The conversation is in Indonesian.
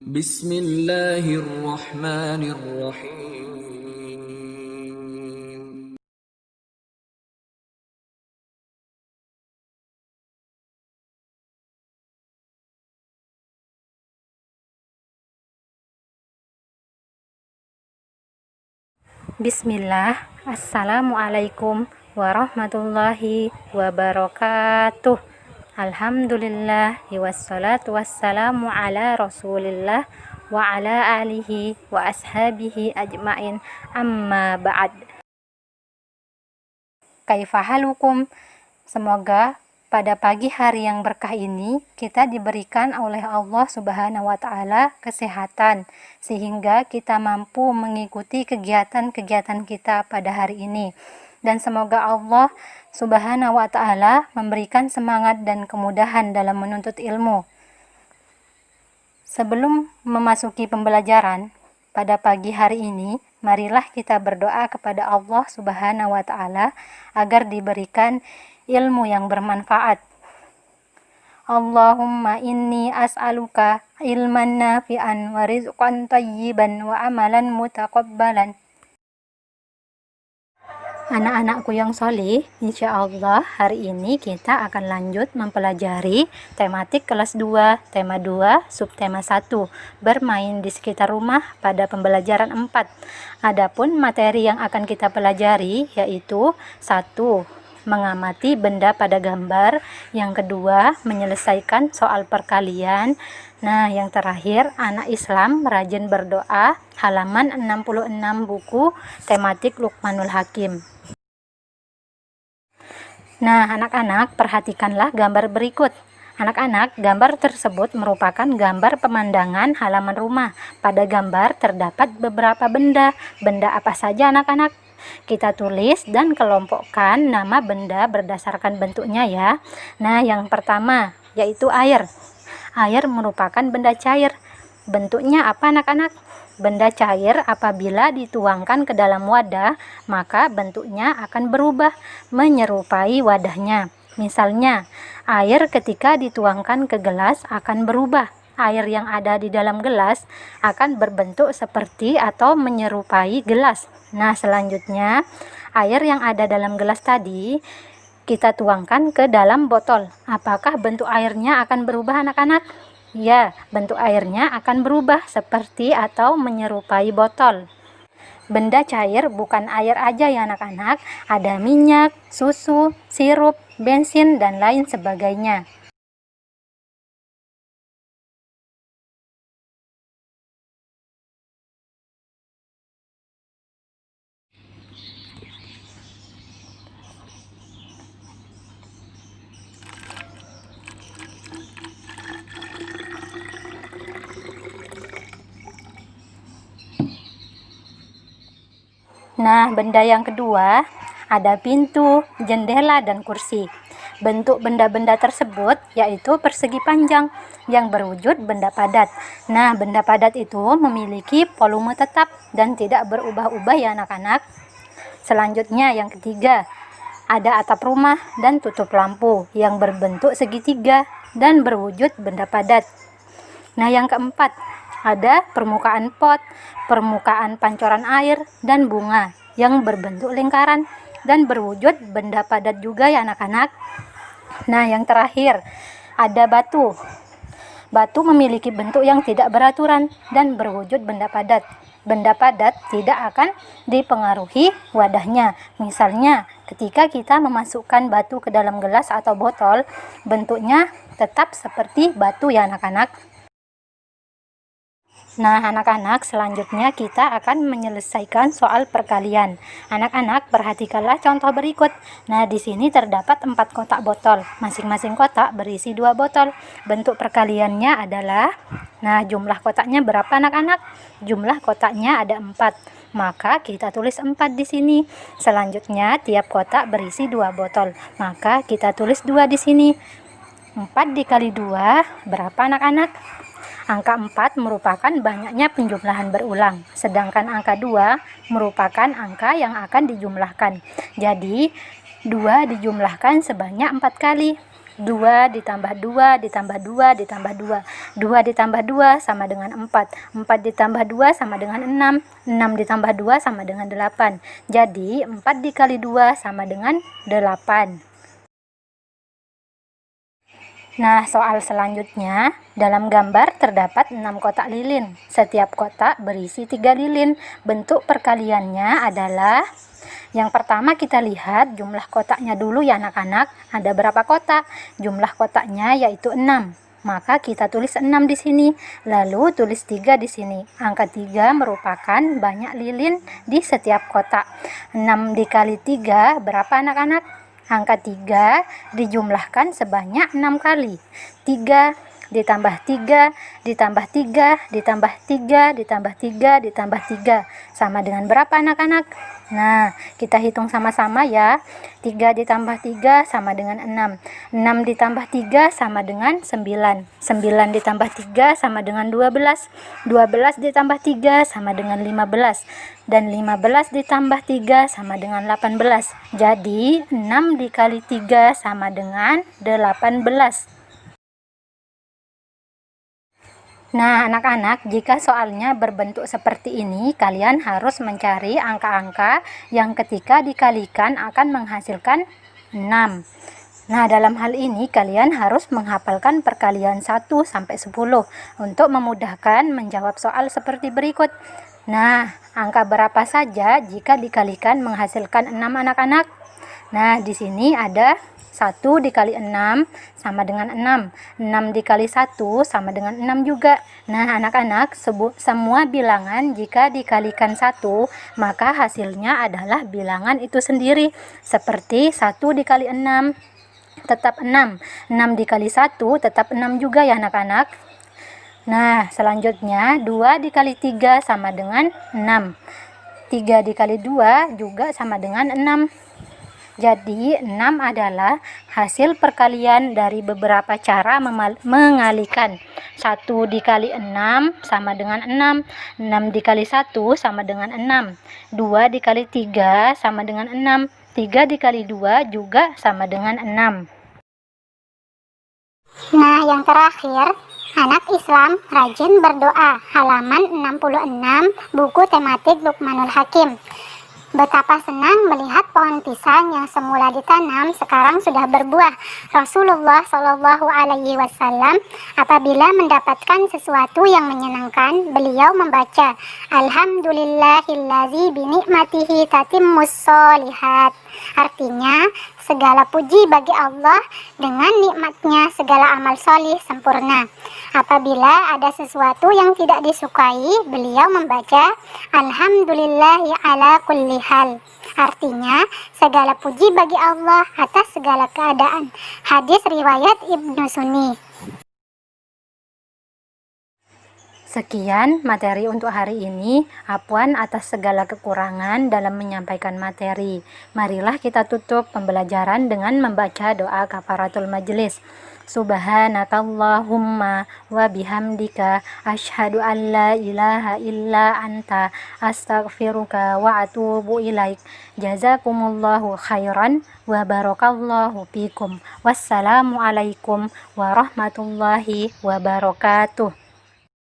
Bismillahirrahmanirrahim. Bismillah, Assalamualaikum warahmatullahi wabarakatuh. Alhamdulillah, wassalatu wassalamu ala rasulillah wa ala alihi wa ashabihi ajmain, amma ba'd. Kaifahalukum? Semoga pada pagi hari yang berkah ini kita diberikan oleh Allah Subhanahu wa Ta'ala kesehatan, sehingga kita mampu mengikuti kegiatan-kegiatan kita pada hari ini. Dan semoga Allah Subhanahu wa Ta'ala memberikan semangat dan kemudahan dalam menuntut ilmu. Sebelum memasuki pembelajaran pada pagi hari ini, marilah kita berdoa kepada Allah Subhanahu wa Ta'ala agar diberikan ilmu yang bermanfaat. Allahumma inni as'aluka ilman nafi'an wa rizqan thayyiban wa amalan mutaqabbalan. Anak-anakku yang soleh, insya Allah hari ini kita akan lanjut mempelajari tematik kelas 2, tema 2, subtema 1, bermain di sekitar rumah pada pembelajaran 4. Adapun materi yang akan kita pelajari yaitu 1. Mengamati benda pada gambar. Yang kedua, menyelesaikan soal perkalian. Nah, yang terakhir, anak Islam rajin berdoa, halaman 66 buku tematik Luqmanul Hakim. Nah, anak-anak, perhatikanlah gambar berikut. Anak-anak, gambar tersebut merupakan gambar pemandangan halaman rumah. Pada gambar terdapat beberapa benda. Benda apa saja, anak-anak? Kita tulis dan kelompokkan nama benda berdasarkan bentuknya ya. Nah, yang pertama yaitu air. Air merupakan benda cair. Bentuknya apa, anak-anak? Benda cair apabila dituangkan ke dalam wadah, maka bentuknya akan berubah menyerupai wadahnya. Misalnya, air ketika dituangkan ke gelas akan berubah. Air yang ada di dalam gelas akan berbentuk seperti atau menyerupai gelas. Nah, selanjutnya, air yang ada dalam gelas tadi kita tuangkan ke dalam botol. Apakah bentuk airnya akan berubah, anak-anak? Ya, bentuk airnya akan berubah seperti atau menyerupai botol. Benda cair bukan air aja ya anak-anak, ada minyak, susu, sirup, bensin, dan lain sebagainya. Nah, benda yang kedua ada pintu, jendela, dan kursi. Bentuk benda-benda tersebut yaitu persegi panjang yang berwujud benda padat. Nah, benda padat itu memiliki volume tetap dan tidak berubah-ubah ya anak-anak. Selanjutnya yang ketiga, ada atap rumah dan tutup lampu yang berbentuk segitiga dan berwujud benda padat. Nah, yang keempat, ada permukaan pot, permukaan pancoran air, dan bunga yang berbentuk lingkaran dan berwujud benda padat juga ya anak-anak. Nah, yang terakhir, ada batu. Batu memiliki bentuk yang tidak beraturan dan berwujud benda padat. Benda padat tidak akan dipengaruhi wadahnya. Misalnya, ketika kita memasukkan batu ke dalam gelas atau botol, bentuknya tetap seperti batu ya anak-anak. Nah, anak-anak, selanjutnya kita akan menyelesaikan soal perkalian. Anak-anak, perhatikanlah contoh berikut. Nah, di sini terdapat 4 kotak botol. Masing-masing kotak berisi 2 botol. Bentuk perkaliannya adalah, nah, jumlah kotaknya berapa anak-anak? Jumlah kotaknya ada 4. Maka kita tulis 4 di sini. Selanjutnya, tiap kotak berisi 2 botol. Maka kita tulis 2 di sini. 4 dikali 2 berapa anak-anak? Angka 4 merupakan banyaknya penjumlahan berulang, sedangkan angka 2 merupakan angka yang akan dijumlahkan. Jadi, 2 dijumlahkan sebanyak 4 kali. 2 ditambah 2 ditambah 2 ditambah 2. 2 ditambah 2 sama dengan 4. 4 ditambah 2 sama dengan 6. 6 ditambah 2 sama dengan 8. Jadi 4 dikali 2 sama dengan 8. Nah, soal selanjutnya, dalam gambar terdapat 6 kotak lilin. Setiap kotak berisi 3 lilin. Bentuk perkaliannya adalah, yang pertama kita lihat jumlah kotaknya dulu ya anak-anak. Ada berapa kotak? Jumlah kotaknya yaitu 6. Maka kita tulis 6 di sini. Lalu tulis 3 di sini. Angka 3 merupakan banyak lilin di setiap kotak. 6 dikali 3 berapa anak-anak? Angka 3 dijumlahkan sebanyak 6 kali. 3 ditambah 3 ditambah 3 ditambah 3 ditambah 3 ditambah 3 sama dengan berapa anak-anak? Nah, kita hitung sama-sama ya. 3 ditambah 3 sama dengan 6. 6 ditambah 3 sama dengan 9. 9 ditambah 3 sama dengan 12. 12 ditambah 3 sama dengan 15. Dan 15 ditambah 3 sama dengan 18. Jadi 6 dikali 3 sama dengan 18. Nah, anak-anak, jika soalnya berbentuk seperti ini, kalian harus mencari angka-angka yang ketika dikalikan akan menghasilkan 6. Nah, dalam hal ini kalian harus menghafalkan perkalian 1 sampai 10 untuk memudahkan menjawab soal seperti berikut. Nah, angka berapa saja jika dikalikan menghasilkan 6 anak-anak? Nah, di sini ada 1 dikali 6 sama dengan 6. 6 dikali 1 sama dengan 6 juga. Nah, anak-anak, semua bilangan jika dikalikan 1, maka hasilnya adalah bilangan itu sendiri. Seperti 1 dikali 6 tetap 6. 6 dikali 1 tetap 6 juga ya anak-anak. Nah, selanjutnya 2 dikali 3 sama dengan 6. 3 dikali 2 juga sama dengan 6. Jadi 6 adalah hasil perkalian dari beberapa cara mengalikan. 1 dikali 6 sama dengan 6. 6 dikali 1 sama dengan 6. 2 dikali 3 sama dengan 6. 3 dikali 2 juga sama dengan 6. Nah, yang terakhir, anak Islam rajin berdoa, halaman 66, buku tematik Luqmanul Hakim. Betapa senang melihat pohon pisang yang semula ditanam sekarang sudah berbuah. Rasulullah Shallallahu Alaihi Wasallam apabila mendapatkan sesuatu yang menyenangkan, beliau membaca Alhamdulillahillazi binikmatihi tatimmus sholihat. Artinya, segala puji bagi Allah, dengan nikmatnya segala amal solih sempurna. Apabila ada sesuatu yang tidak disukai, beliau membaca Alhamdulillahi ala kulli hal. Artinya, segala puji bagi Allah atas segala keadaan. Hadis riwayat Ibnu Sunni. Sekian materi untuk hari ini. Afwan atas segala kekurangan dalam menyampaikan materi. Marilah kita tutup pembelajaran dengan membaca doa kafaratul majelis. Subhanakallahumma wa bihamdika asyhadu an la ilaha illa anta astaghfiruka wa atubu ilaik. Jazakumullahu khairan wa barakallahu fikum. Wassalamualaikum warahmatullahi wabarakatuh.